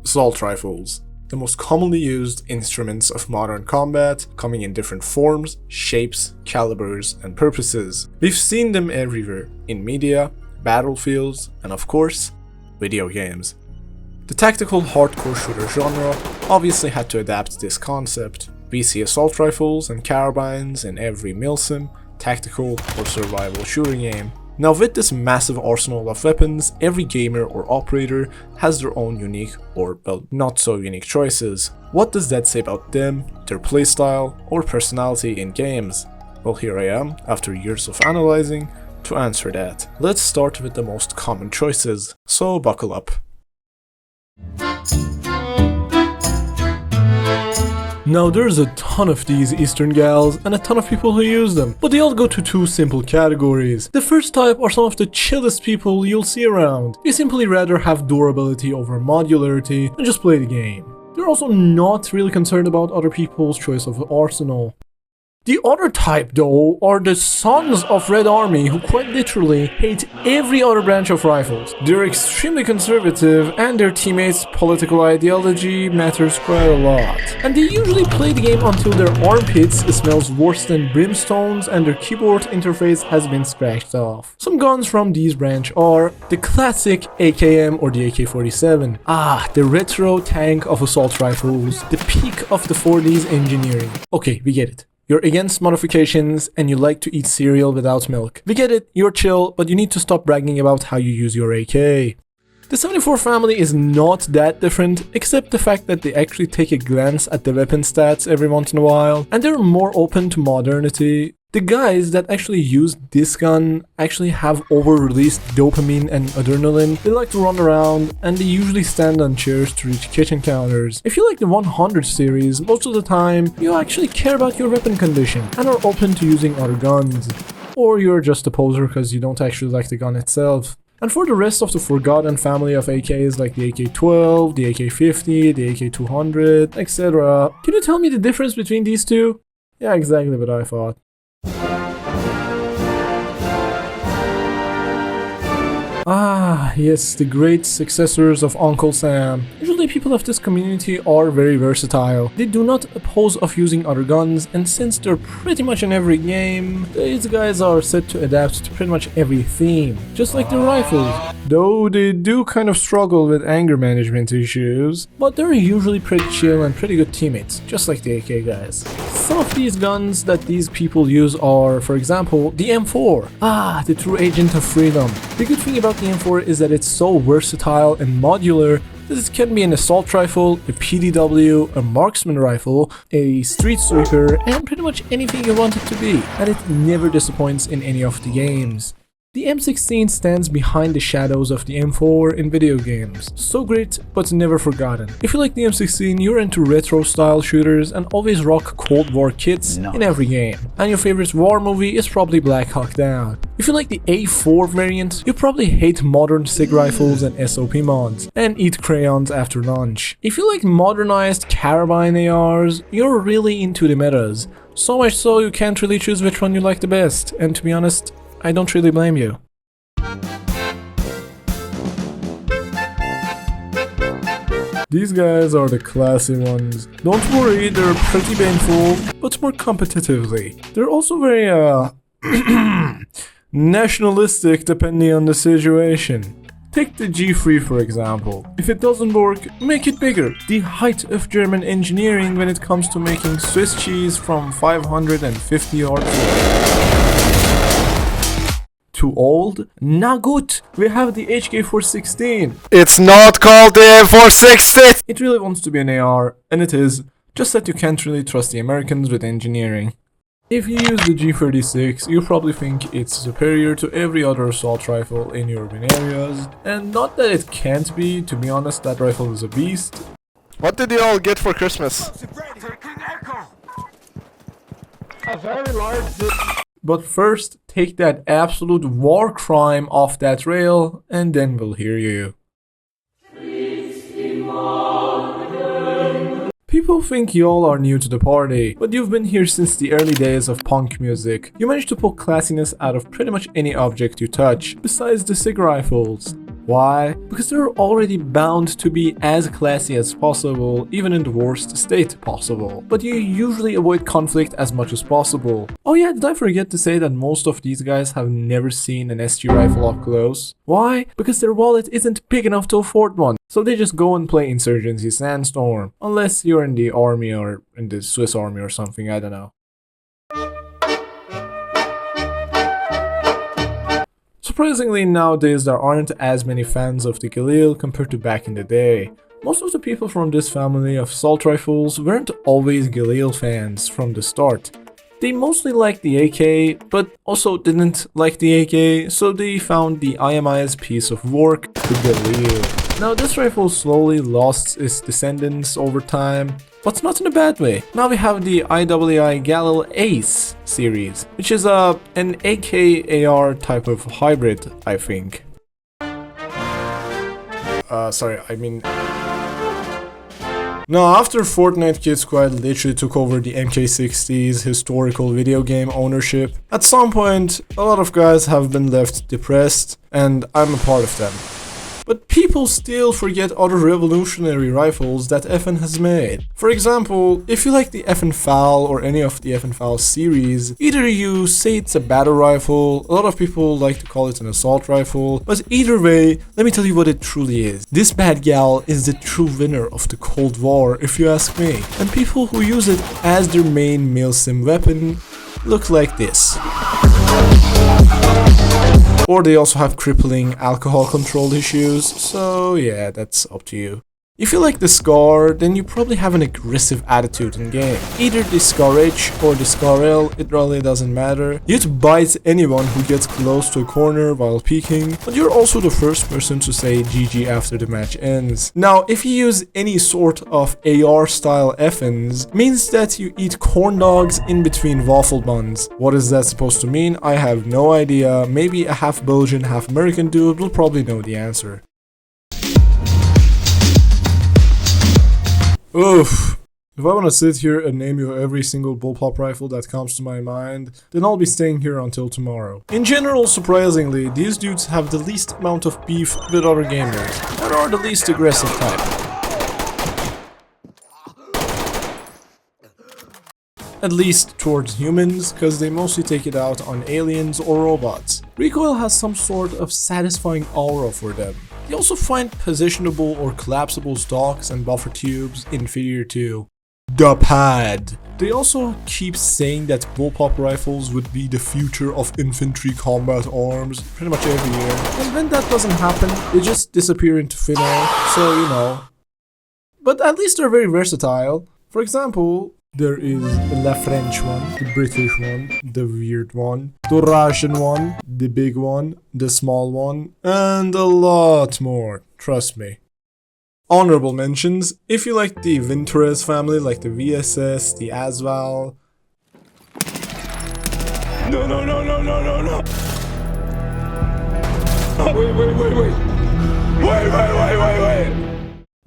Assault rifles, the most commonly used instruments of modern combat, coming in different forms, shapes, calibers, and purposes. We've seen them everywhere, in media, battlefields, and of course, video games. The tactical hardcore shooter genre obviously had to adapt this concept. We see assault rifles and carbines in every milsim, tactical, or survival shooter game. Now with this massive arsenal of weapons, every gamer or operator has their own unique or, well, not so unique choices. What does that say about them, their playstyle, or personality in games? Well, here I am, after years of analyzing, to answer that. Let's start with the most common choices, so buckle up. Now there's a ton of these Eastern gals and a ton of people who use them, but they all go to two simple categories. The first type are some of the chillest people you'll see around. They simply rather have durability over modularity and just play the game. They're also not really concerned about other people's choice of arsenal. The other type, though, are the sons of Red Army who quite literally hate every other branch of rifles. They're extremely conservative and their teammates' political ideology matters quite a lot. And they usually play the game until their armpits smells worse than brimstones and their keyboard interface has been scratched off. Some guns from these branch are the classic AKM or the AK-47. The retro tank of assault rifles, the peak of the 40s engineering. Okay, we get it. You're against modifications and you like to eat cereal without milk. We get it, you're chill, but you need to stop bragging about how you use your AK. The 74 family is not that different, except the fact that they actually take a glance at the weapon stats every once in a while, and they're more open to modernity. The guys that actually use this gun actually have over-released dopamine and adrenaline. They like to run around and they usually stand on chairs to reach kitchen counters. If you like the 100 series, most of the time you actually care about your weapon condition and are open to using other guns. Or you're just a poser because you don't actually like the gun itself. And for the rest of the forgotten family of AKs like the AK-12, the AK-50, the AK-200, etc. Can you tell me the difference between these two? Yeah, exactly what I thought. Yes, the great successors of Uncle Sam. Usually people of this community are very versatile. They do not oppose of using other guns, and since they're pretty much in every game, these guys are set to adapt to pretty much every theme, just like the rifles. Though they do kind of struggle with anger management issues, but they're usually pretty chill and pretty good teammates, just like the AK guys. Some of these guns that these people use are, for example, the M4. The true agent of freedom. The good thing about the M4 is that it's so versatile and modular that it can be an assault rifle, a PDW, a marksman rifle, a street sweeper, and pretty much anything you want it to be. And it never disappoints in any of the games. The M16 stands behind the shadows of the M4 in video games. So great, but never forgotten. If you like the M16, you're into retro style shooters and always rock Cold War kits in every game. And your favorite war movie is probably Black Hawk Down. If you like the A4 variant, you probably hate modern SIG rifles and SOP mods, and eat crayons after lunch. If you like modernized carbine ARs, you're really into the metas. So much so you can't really choose which one you like the best, and to be honest, I don't really blame you. These guys are the classy ones. Don't worry, they're pretty painful, but more competitively. They're also very, nationalistic depending on the situation. Take the G3 for example. If it doesn't work, make it bigger. The height of German engineering when it comes to making Swiss cheese from 550 yards. Too old? Na gut! We have the HK416. It's not called the M416! It really wants to be an AR, and it is, just that you can't really trust the Americans with engineering. If you use the G36, you probably think it's superior to every other assault rifle in urban areas, and not that it can't be, to be honest, that rifle is a beast. What did you all get for Christmas? A very large... But first, take that absolute war crime off that rail, and then we'll hear you. People think y'all are new to the party, but you've been here since the early days of punk music. You managed to pull classiness out of pretty much any object you touch, besides the SIG rifles. Why? Because they're already bound to be as classy as possible, even in the worst state possible. But you usually avoid conflict as much as possible. Oh yeah, did I forget to say that most of these guys have never seen an SG rifle up close? Why? Because their wallet isn't big enough to afford one. So they just go and play Insurgency Sandstorm. Unless you're in the army or in the Swiss army or something, I don't know. Surprisingly, nowadays there aren't as many fans of the Galil compared to back in the day. Most of the people from this family of assault rifles weren't always Galil fans from the start. They mostly liked the AK, but also didn't like the AK, so they found the IMI's piece of work, the Galil. Now this rifle slowly lost its descendants over time, but not in a bad way. Now we have the IWI Galil Ace series, which is an AK-AR type of hybrid, I think. Now, after Fortnite Kid Squad literally took over the MK60's historical video game ownership, at some point, a lot of guys have been left depressed, and I'm a part of them. But people still forget other revolutionary rifles that FN has made. For example, if you like the FN FAL or any of the FN FAL series, either you say it's a battle rifle, a lot of people like to call it an assault rifle, but either way, let me tell you what it truly is. This bad gal is the true winner of the Cold War, if you ask me. And people who use it as their main milsim weapon look like this. Or they also have crippling alcohol control issues, so yeah, that's up to you. If you like the Scar, then you probably have an aggressive attitude in game. Either the Scar H or the Scar L, it really doesn't matter. You'd bite anyone who gets close to a corner while peeking, but you're also the first person to say GG after the match ends. Now, if you use any sort of AR style FNs, means that you eat corn dogs in between waffle buns. What is that supposed to mean? I have no idea. Maybe a half Belgian, half American dude will probably know the answer. Oof. If I want to sit here and name you every single bullpup rifle that comes to my mind, then I'll be staying here until tomorrow. In general, surprisingly, these dudes have the least amount of beef with other gamers, and are the least aggressive type. At least towards humans, cause they mostly take it out on aliens or robots. Recoil has some sort of satisfying aura for them. They also find positionable or collapsible stocks and buffer tubes inferior to the pad. They also keep saying that bullpup rifles would be the future of infantry combat arms pretty much every year. And when that doesn't happen, they just disappear into thin air, so you know. But at least they're very versatile. For example, there is the French one, the British one, the weird one, the Russian one, the big one, the small one, and a lot more, trust me. Honorable mentions, if you like the Vintorez family, like the VSS, the Asval. No. Wait.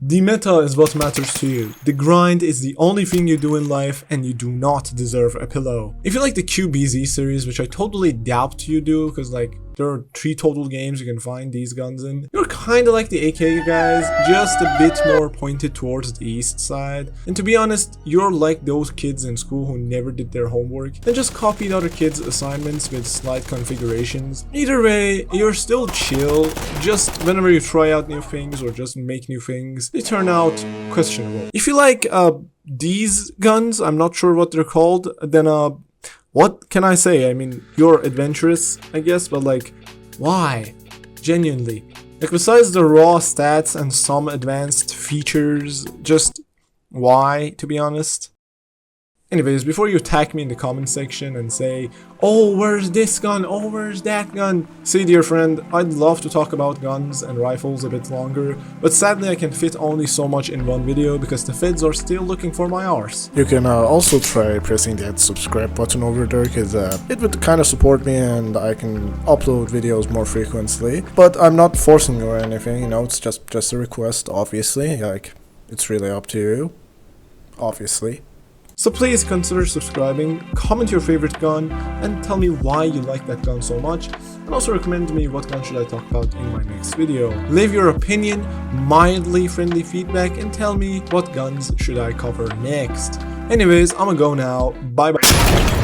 The meta is what matters to you. The grind is the only thing you do in life, and you do not deserve a pillow. If you like the QBZ series, which I totally doubt you do, because like there are 3 total games you can find these guns in. You're kinda like the AK guys, just a bit more pointed towards the east side. And to be honest, you're like those kids in school who never did their homework and just copied other kids' assignments with slight configurations. Either way, you're still chill, just whenever you try out new things or just make new things, they turn out questionable. If you like these guns, I'm not sure what they're called, then what can I say? I mean, you're adventurous, I guess, but like, why? Genuinely. Like, besides the raw stats and some advanced features, just why, to be honest? Anyways, before you attack me in the comment section and say, oh, where's this gun? Oh, where's that gun? See, dear friend, I'd love to talk about guns and rifles a bit longer, but sadly I can fit only so much in one video because the feds are still looking for my arse. You can also try pressing that subscribe button over there, because it would kind of support me and I can upload videos more frequently. But I'm not forcing you or anything, you know, it's just a request, obviously. Like, it's really up to you, obviously. So please consider subscribing, comment your favorite gun, and tell me why you like that gun so much. and also recommend to me what gun should I talk about in my next video. Leave your opinion, mildly friendly feedback, and tell me what guns should I cover next. Anyways, I'ma go now. Bye bye.